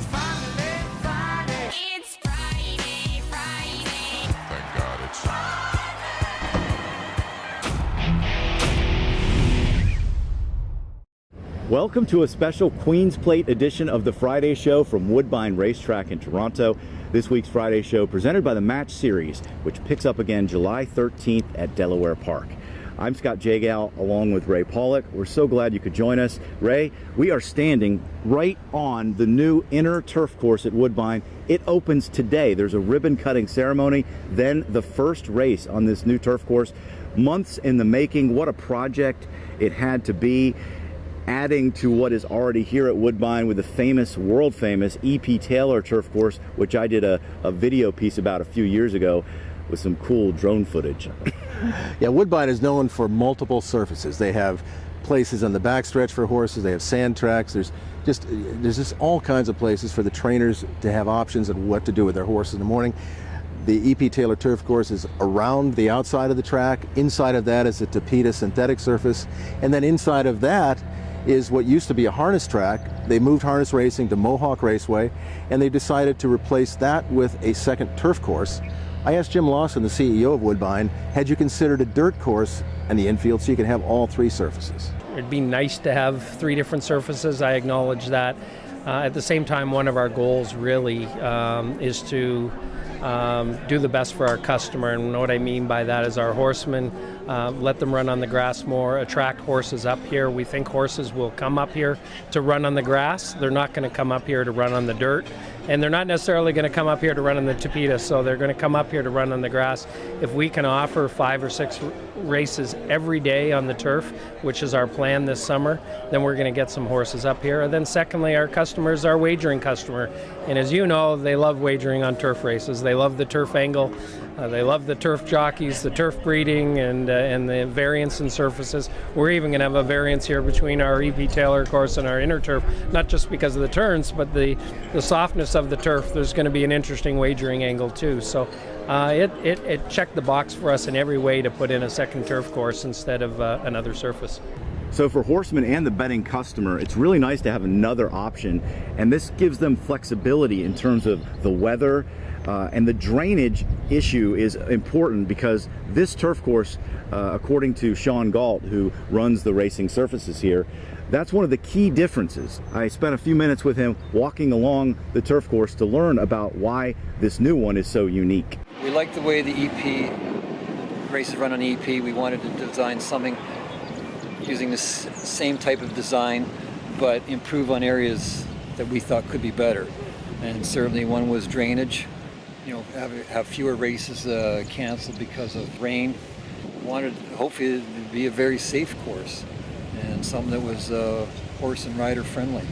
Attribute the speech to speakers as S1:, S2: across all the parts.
S1: It's finally Friday. It's Friday, Friday.
S2: Thank God it's
S3: Welcome to a special Queen's Plate edition of the Friday Show from Woodbine Racetrack in Toronto. This week's Friday Show presented by the Match Series, which picks up again July 13th at Delaware Park. I'm Scott Jagow along with Ray Paulick. We're so glad you could join us. Ray, we are standing right on the new inner turf course at Woodbine. It opens today. There's a ribbon cutting ceremony, then the first race on this new turf course. Months in the making. What a project it had to be, adding to what is already here at Woodbine with the famous, world famous E.P. Taylor turf course, which I did a video piece about a few years ago with some cool drone footage.
S4: Yeah, Woodbine is known for multiple surfaces. They have places on the backstretch for horses. They have sand tracks. There's just all kinds of places for the trainers to have options on what to do with their horses in the morning. The E.P. Taylor turf course is around the outside of the track. Inside of that is a Tapeta synthetic surface. And then inside of that is what used to be a harness track. They moved harness racing to Mohawk Raceway, and they decided to replace that with a second turf course. I asked Jim Lawson, the CEO of Woodbine, had you considered a dirt course in the infield so you could have all three surfaces?
S5: It'd be nice to have three different surfaces. I acknowledge that. At the same time, one of our goals really is to do the best for our customer, and what I mean by that is our horsemen, let them run on the grass more, attract horses up here. We think horses will come up here to run on the grass. They're not going to come up here to run on the dirt, and they're not necessarily going to come up here to run on the Tapeta, so they're going to come up here to run on the grass. If we can offer 5 or 6 races every day on the turf, which is our plan this summer, then we're going to get some horses up here. And then secondly, our customers are wagering customer, and as you know, they love wagering on turf races. They love the turf angle. They love the turf jockeys, the turf breeding, and the variance in surfaces. We're even going to have a variance here between our E.P. Taylor course and our inner turf, not just because of the turns, but the softness of the turf. There's going to be an interesting wagering angle too. So it checked the box for us in every way to put in a second turf course instead of another surface.
S3: So for horsemen and the betting customer, it's really nice to have another option, and this gives them flexibility in terms of the weather. And the drainage issue is important because this turf course, according to Sean Galt, who runs the racing surfaces here, that's one of the key differences. I spent a few minutes with him walking along the turf course to learn about why this new one is so unique.
S6: We like the way the EP races run on EP. We wanted to design something using the same type of design, but improve on areas that we thought could be better. And certainly one was drainage. You know, have fewer races canceled because of rain. Wanted hopefully it to be a very safe course and something that was horse and rider friendly.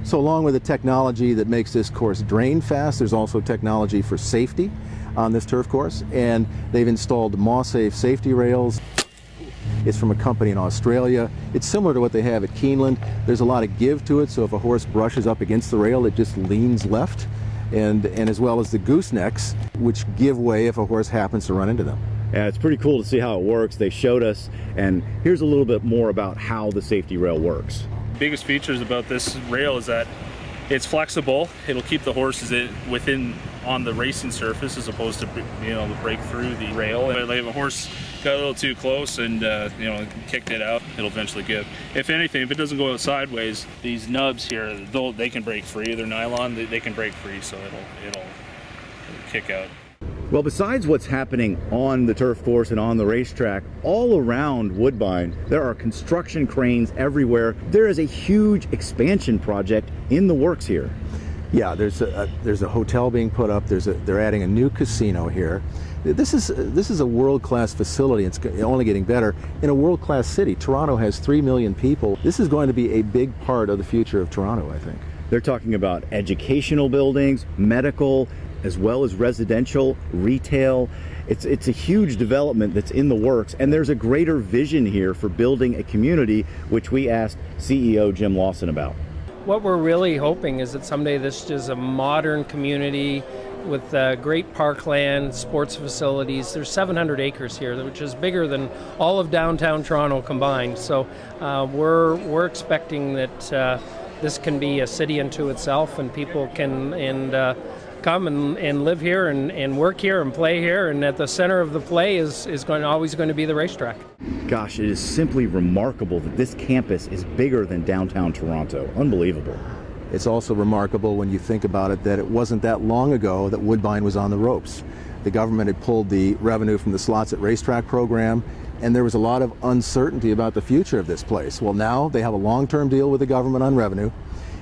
S4: So along with the technology that makes this course drain fast, there's also technology for safety on this turf course, and they've installed MawSafe safety rails. It's from a company in Australia. It's similar to what they have at Keeneland. There's a lot of give to it, so if a horse brushes up against the rail, it just leans left. And as well as the goosenecks, which give way if a horse happens to run into them.
S3: Yeah, it's pretty cool to see how it works. They showed us, and here's a little bit more about how the safety rail works.
S7: Biggest features about this rail is that it's flexible. It'll keep the horses within on the racing surface as opposed to being able to break through the rail. But if a horse got a little too close and kicked it out, it'll eventually give. If anything, if it doesn't go out sideways, these nubs here, they can break free. They're nylon, they can break free, so it'll kick out.
S3: Well, besides what's happening on the turf course and on the racetrack, all around Woodbine, there are construction cranes everywhere. There is a huge expansion project in the works here.
S4: Yeah, there's a hotel being put up. They're adding a new casino here. This is a world-class facility. It's only getting better in a world-class city. Toronto has 3 million people. This is going to be a big part of the future of Toronto, I think.
S3: They're talking about educational buildings, medical, as well as residential, retail. It's a huge development that's in the works, and there's a greater vision here for building a community, which we asked CEO Jim Lawson about.
S5: What we're really hoping is that someday this is a modern community with great parkland, sports facilities. There's 700 acres here, which is bigger than all of downtown Toronto combined. So we're expecting that this can be a city unto itself, and people can come and live here and work here and play here, and at the center of the play is always going to be the racetrack.
S3: Gosh, it is simply remarkable that this campus is bigger than downtown Toronto. Unbelievable.
S4: It's also remarkable when you think about it that it wasn't that long ago that Woodbine was on the ropes. The government had pulled the revenue from the Slots at Racetrack program, and there was a lot of uncertainty about the future of this place. Well, now they have a long-term deal with the government on revenue,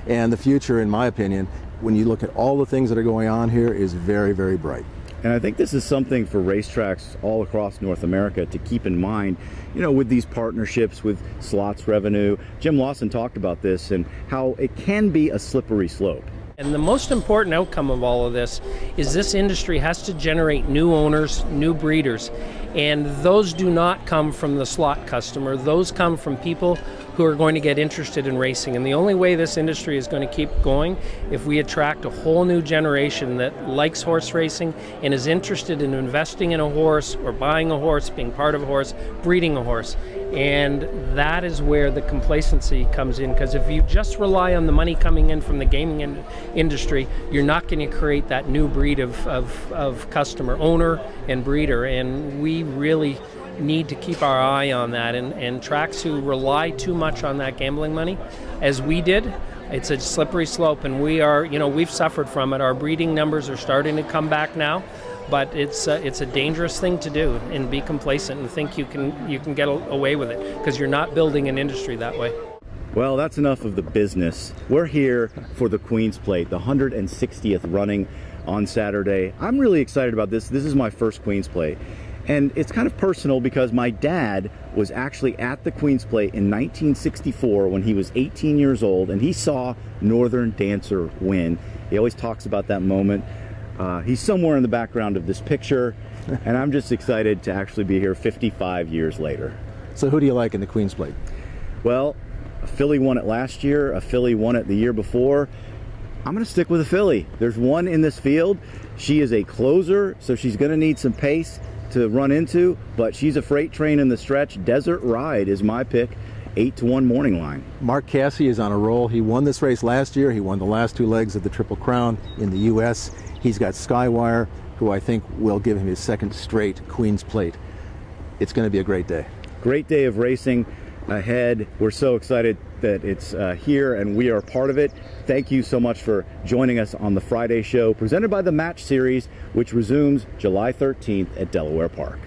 S4: and the future, in my opinion, when you look at all the things that are going on here, is very, very bright.
S3: And I think this is something for racetracks all across North America to keep in mind, with these partnerships with slots revenue. Jim Lawson talked about this and how it can be a slippery slope.
S5: And the most important outcome of all of this is this industry has to generate new owners, new breeders, and those do not come from the slot customer. Those come from people who are going to get interested in racing. And the only way this industry is going to keep going if we attract a whole new generation that likes horse racing and is interested in investing in a horse or buying a horse, being part of a horse, breeding a horse. And that is where the complacency comes in, because if you just rely on the money coming in from the gaming industry, you're not going to create that new breed of customer, owner and breeder. And we really need to keep our eye on that, and tracks who rely too much on that gambling money, as we did, it's a slippery slope, and we've suffered from it. Our breeding numbers are starting to come back now, but it's a dangerous thing to do, and be complacent and think you can get away with it, because you're not building an industry that way.
S3: Well, that's enough of the business. We're here for the Queen's Plate, the 160th running on Saturday. I'm really excited about this. This is my first Queen's Plate. And it's kind of personal because my dad was actually at the Queen's Plate in 1964 when he was 18 years old, and he saw Northern Dancer win. He always talks about that moment. He's somewhere in the background of this picture, and I'm just excited to actually be here 55 years later.
S4: So who do you like in the Queen's Plate?
S3: Well, a filly won it last year, a filly won it the year before. I'm going to stick with a filly. There's one in this field. She is a closer, so she's going to need some pace to run into, but she's a freight train in the stretch. Desert Ride is my pick, 8-1 morning line.
S4: Mark Casse is on a roll. He won this race last year. He won the last 2 legs of the Triple Crown in the U.S. He's got Skywire, who I think will give him his second straight Queen's Plate. It's going to be a great day.
S3: Great day of racing ahead. We're so excited that it's here and we are part of it. Thank you so much for joining us on the Friday show presented by the Match Series, which resumes July 13th at Delaware Park.